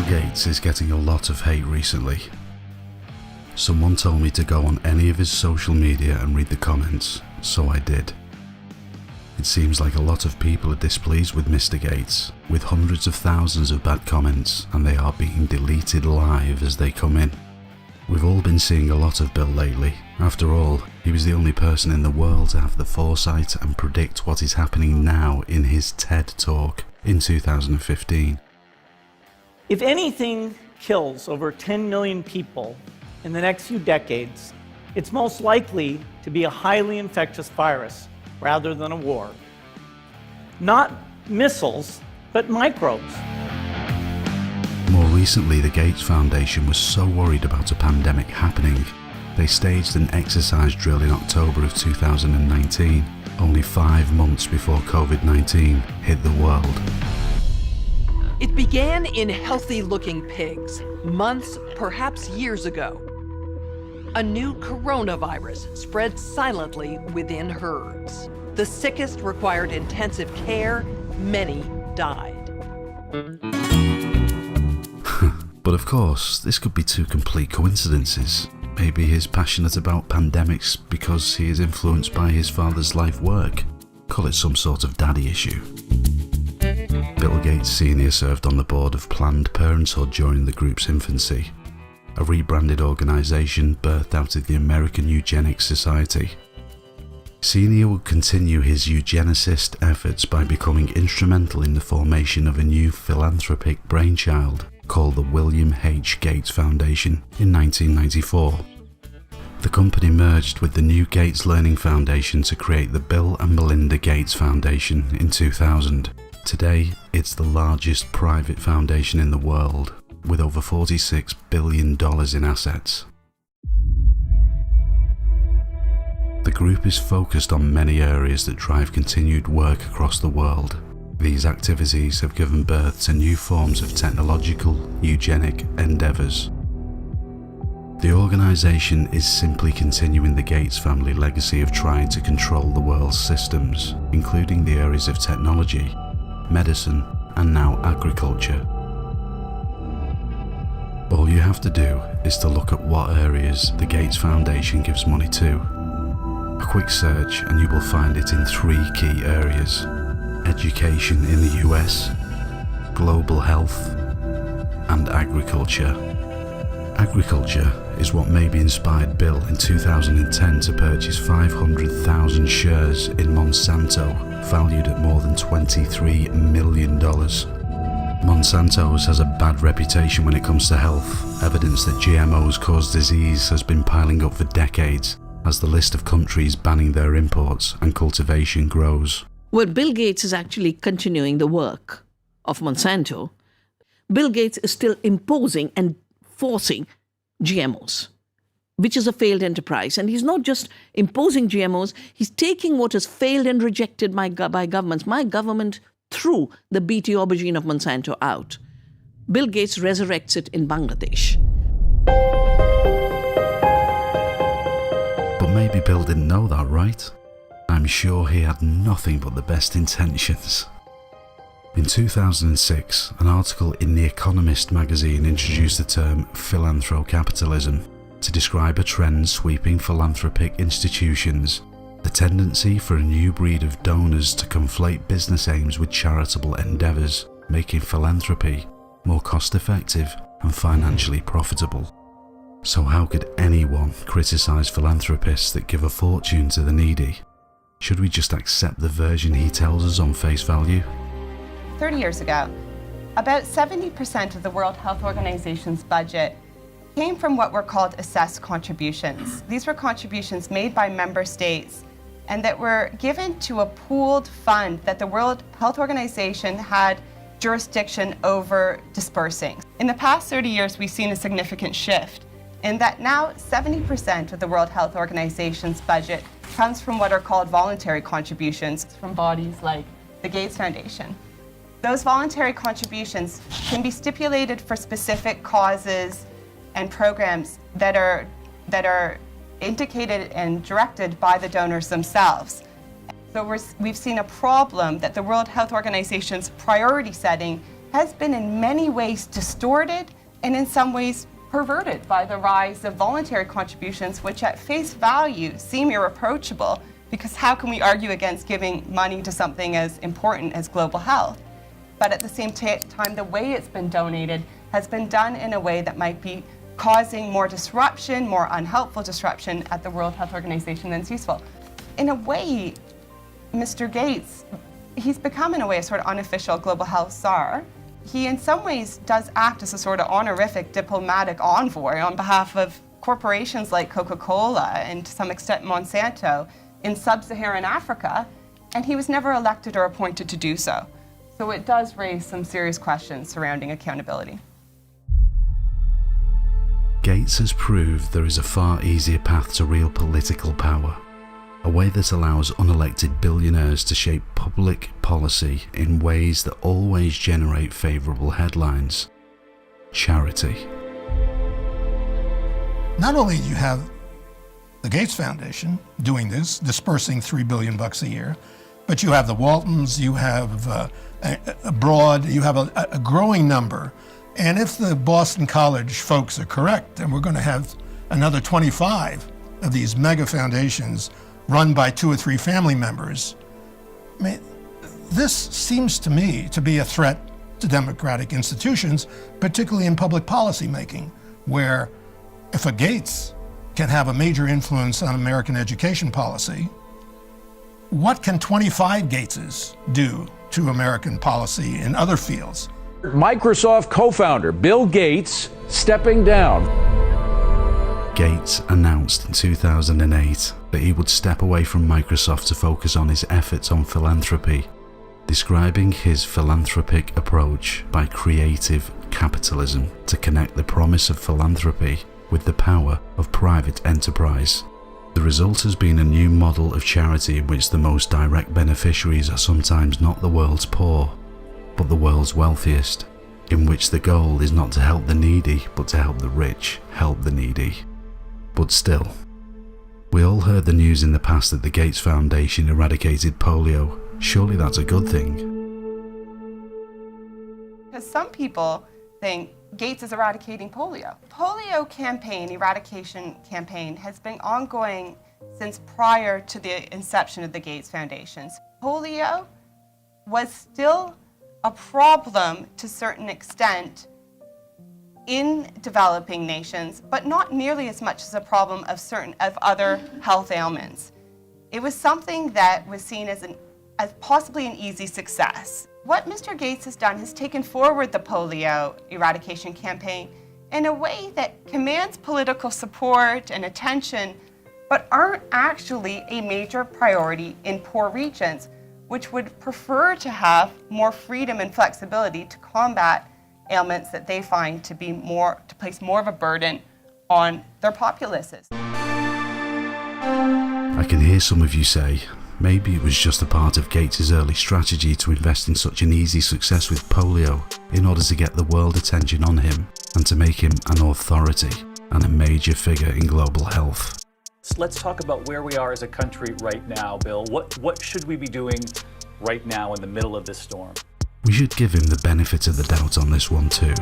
Gates is getting a lot of hate recently. Someone told me to go on any of his social media and read the comments, so I did. It seems like a lot of people are displeased with Mr. Gates, with hundreds of thousands of bad comments, and they are being deleted live as they come in. We've all been seeing a lot of Bill lately. After all, he was the only person in the world to have the foresight and predict what is happening now in his TED Talk in 2015. If anything kills over 10 million people in the next few decades, it's most likely to be a highly infectious virus rather than a war. Not missiles, but microbes. More recently, the Gates Foundation was so worried about a pandemic happening, they staged an exercise drill in October of 2019, only 5 months before COVID-19 hit the world. It began in healthy-looking pigs, months, perhaps years ago. A new coronavirus spread silently within herds. The sickest required intensive care, many died. But of course, this could be two complete coincidences. Maybe he's passionate about pandemics because he is influenced by his father's life work. Call it some sort of daddy issue. Bill Gates Sr. served on the board of Planned Parenthood during the group's infancy, a rebranded organisation birthed out of the American Eugenics Society. Sr. would continue his eugenicist efforts by becoming instrumental in the formation of a new philanthropic brainchild called the William H. Gates Foundation in 1994. The company merged with the new Gates Learning Foundation to create the Bill and Melinda Gates Foundation in 2000. Today, it's the largest private foundation in the world, with over $46 billion in assets. The group is focused on many areas that drive continued work across the world. These activities have given birth to new forms of technological, eugenic endeavours. The organisation is simply continuing the Gates family legacy of trying to control the world's systems, including the areas of technology, medicine, and now agriculture. All you have to do is to look at what areas the Gates Foundation gives money to. A quick search and you will find it in 3 key areas: education in the US, global health, and agriculture. Agriculture is what maybe inspired Bill in 2010 to purchase 500,000 shares in Monsanto, valued at more than $23 million. Monsanto has a bad reputation when it comes to health. Evidence that GMOs cause disease has been piling up for decades as the list of countries banning their imports and cultivation grows. Well, Bill Gates is actually continuing the work of Monsanto. Bill Gates is still imposing and forcing GMOs, which is a failed enterprise. And he's not just imposing GMOs, he's taking what has failed and rejected by governments. My government threw the BT aubergine of Monsanto out. Bill Gates resurrects it in Bangladesh. But maybe Bill didn't know that, right? I'm sure he had nothing but the best intentions. In 2006, an article in The Economist magazine introduced the term philanthrocapitalism to describe a trend sweeping philanthropic institutions, the tendency for a new breed of donors to conflate business aims with charitable endeavours, making philanthropy more cost-effective and financially profitable. So how could anyone criticise philanthropists that give a fortune to the needy? Should we just accept the version he tells us on face value? 30 years ago, about 70% of the World Health Organization's budget came from what were called assessed contributions. These were contributions made by member states and that were given to a pooled fund that the World Health Organization had jurisdiction over dispersing. In the past 30 years, we've seen a significant shift in that now 70% of the World Health Organization's budget comes from what are called voluntary contributions from bodies like the Gates Foundation. Those voluntary contributions can be stipulated for specific causes and programs that are indicated and directed by the donors themselves. So we've seen a problem that the World Health Organization's priority setting has been in many ways distorted and in some ways perverted by the rise of voluntary contributions, which at face value seem irreproachable, because how can we argue against giving money to something as important as global health? But at the same time, the way it's been donated has been done in a way that might be causing more disruption, more unhelpful disruption at the World Health Organization than is useful. In a way, Mr. Gates, he's become in a way a sort of unofficial global health czar. He in some ways does act as a sort of honorific diplomatic envoy on behalf of corporations like Coca-Cola and to some extent Monsanto in sub-Saharan Africa, and he was never elected or appointed to do so. So it does raise some serious questions surrounding accountability. Gates has proved there is a far easier path to real political power, a way that allows unelected billionaires to shape public policy in ways that always generate favourable headlines. Charity. Not only do you have the Gates Foundation doing this, dispersing $3 billion a year, but you have the Waltons, you have abroad, you have a growing number. And if the Boston College folks are correct, then we're going to have another 25 of these mega foundations run by 2 or 3 family members. I mean, this seems to me to be a threat to democratic institutions, particularly in public policy making, where if a Gates can have a major influence on American education policy, what can 25 Gateses do to American policy in other fields? Microsoft co-founder Bill Gates stepping down. Gates announced in 2008 that he would step away from Microsoft to focus on his efforts on philanthropy, describing his philanthropic approach by creative capitalism to connect the promise of philanthropy with the power of private enterprise. The result has been a new model of charity in which the most direct beneficiaries are sometimes not the world's poor, but the world's wealthiest, in which the goal is not to help the needy, but to help the rich help the needy. But still, we all heard the news in the past that the Gates Foundation eradicated polio. Surely that's a good thing. Because some people think Gates is eradicating polio. Polio campaign, eradication campaign, has been ongoing since prior to the inception of the Gates Foundations. Polio was still a problem to a certain extent in developing nations, but not nearly as much as a problem of other health ailments. It was something that was seen as possibly an easy success. What Mr. Gates has done is taken forward the polio eradication campaign in a way that commands political support and attention, but aren't actually a major priority in poor regions, which would prefer to have more freedom and flexibility to combat ailments that they find to place more of a burden on their populaces. I can hear some of you say, maybe it was just a part of Gates' early strategy to invest in such an easy success with polio in order to get the world attention on him and to make him an authority and a major figure in global health. Let's talk about where we are as a country right now, Bill. What should we be doing right now in the middle of this storm? We should give him the benefit of the doubt on this one too.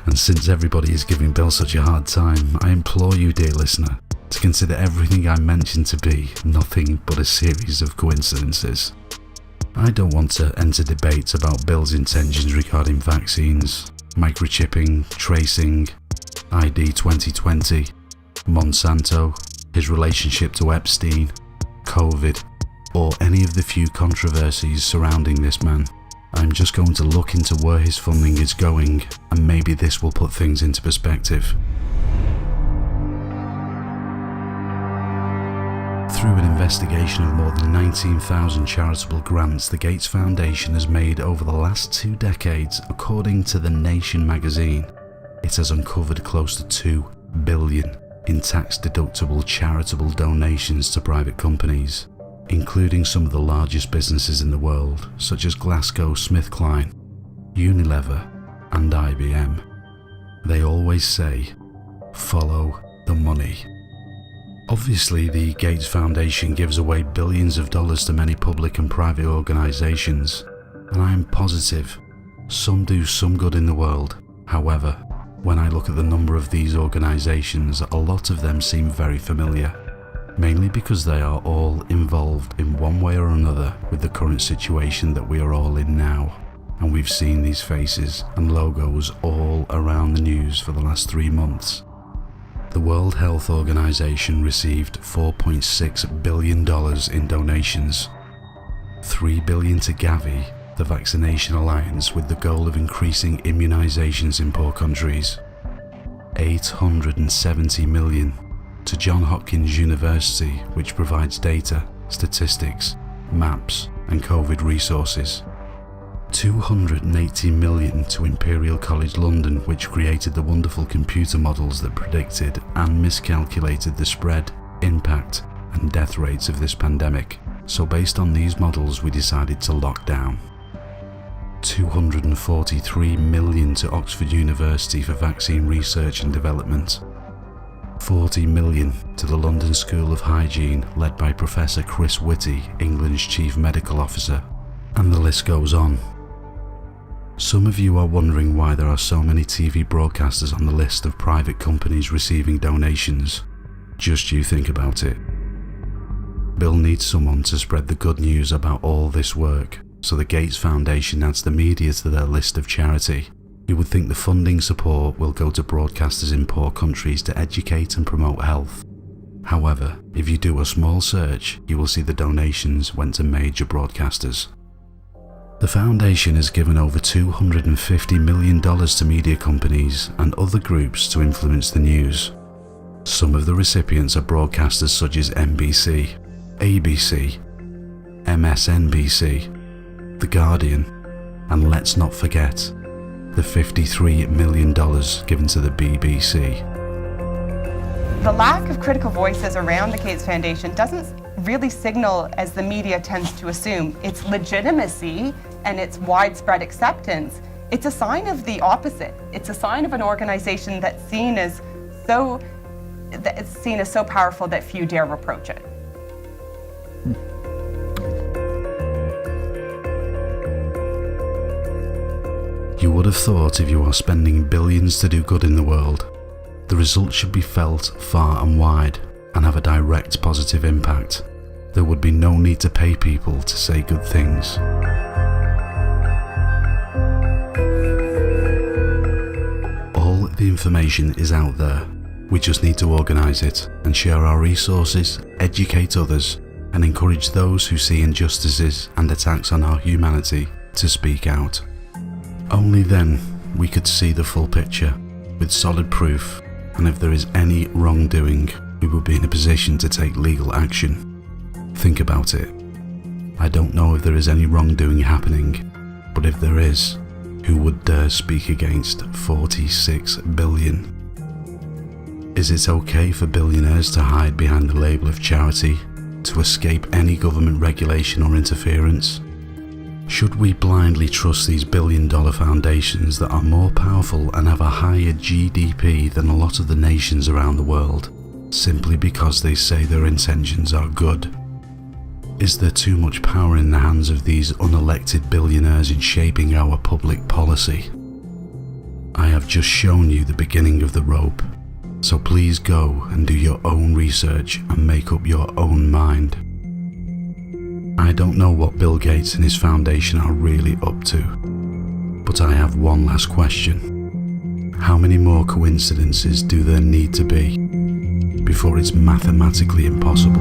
And since everybody is giving Bill such a hard time, I implore you, dear listener, to consider everything I mentioned to be nothing but a series of coincidences. I don't want to enter debates about Bill's intentions regarding vaccines, microchipping, tracing, ID 2020, Monsanto, his relationship to Epstein, COVID, or any of the few controversies surrounding this man. I'm just going to look into where his funding is going, and maybe this will put things into perspective. Through an investigation of more than 19,000 charitable grants the Gates Foundation has made over the last 2 decades, according to The Nation magazine, it has uncovered close to $2 billion in tax-deductible charitable donations to private companies, including some of the largest businesses in the world, such as GlaxoSmithKline, Unilever, and IBM. They always say, follow the money. Obviously, the Gates Foundation gives away billions of dollars to many public and private organizations, and I am positive some do some good in the world. However, when I look at the number of these organisations, a lot of them seem very familiar, mainly because they are all involved in one way or another with the current situation that we are all in now. And we've seen these faces and logos all around the news for the last 3 months. The World Health Organization received $4.6 billion in donations, $3 billion to Gavi, the vaccination alliance with the goal of increasing immunizations in poor countries, $870 million to Johns Hopkins University, which provides data, statistics, maps, and COVID resources, $280 million to Imperial College London, which created the wonderful computer models that predicted and miscalculated the spread, impact, and death rates of this pandemic. So based on these models, we decided to lock down. $243 million to Oxford University for vaccine research and development, $40 million to the London School of Hygiene led by Professor Chris Whitty, England's Chief Medical Officer, and the list goes on. Some of you are wondering why there are so many TV broadcasters on the list of private companies receiving donations. Just you think about it. Bill needs someone to spread the good news about all this work, so the Gates Foundation adds the media to their list of charity. You would think the funding support will go to broadcasters in poor countries to educate and promote health. However, if you do a small search, you will see the donations went to major broadcasters. The foundation has given over $250 million to media companies and other groups to influence the news. Some of the recipients are broadcasters such as NBC, ABC, MSNBC, The Guardian, and let's not forget the $53 million given to the BBC. The lack of critical voices around the Gates Foundation doesn't really signal, as the media tends to assume, its legitimacy and its widespread acceptance. It's a sign of the opposite. It's a sign of an organization that's seen as so powerful that few dare reproach it. You would have thought if you are spending billions to do good in the world, the results should be felt far and wide and have a direct positive impact. There would be no need to pay people to say good things. All the information is out there. We just need to organise it and share our resources, educate others, and encourage those who see injustices and attacks on our humanity to speak out. Only then we could see the full picture with solid proof, and if there is any wrongdoing, we will be in a position to take legal action. Think about it. I don't know if there is any wrongdoing happening, but if there is, who would dare speak against $46 billion? Is it okay for billionaires to hide behind the label of charity, to escape any government regulation or interference? Should we blindly trust these billion-dollar foundations that are more powerful and have a higher GDP than a lot of the nations around the world, simply because they say their intentions are good? Is there too much power in the hands of these unelected billionaires in shaping our public policy? I have just shown you the beginning of the rope, so please go and do your own research and make up your own mind. I don't know what Bill Gates and his foundation are really up to, but I have one last question. How many more coincidences do there need to be before it's mathematically impossible?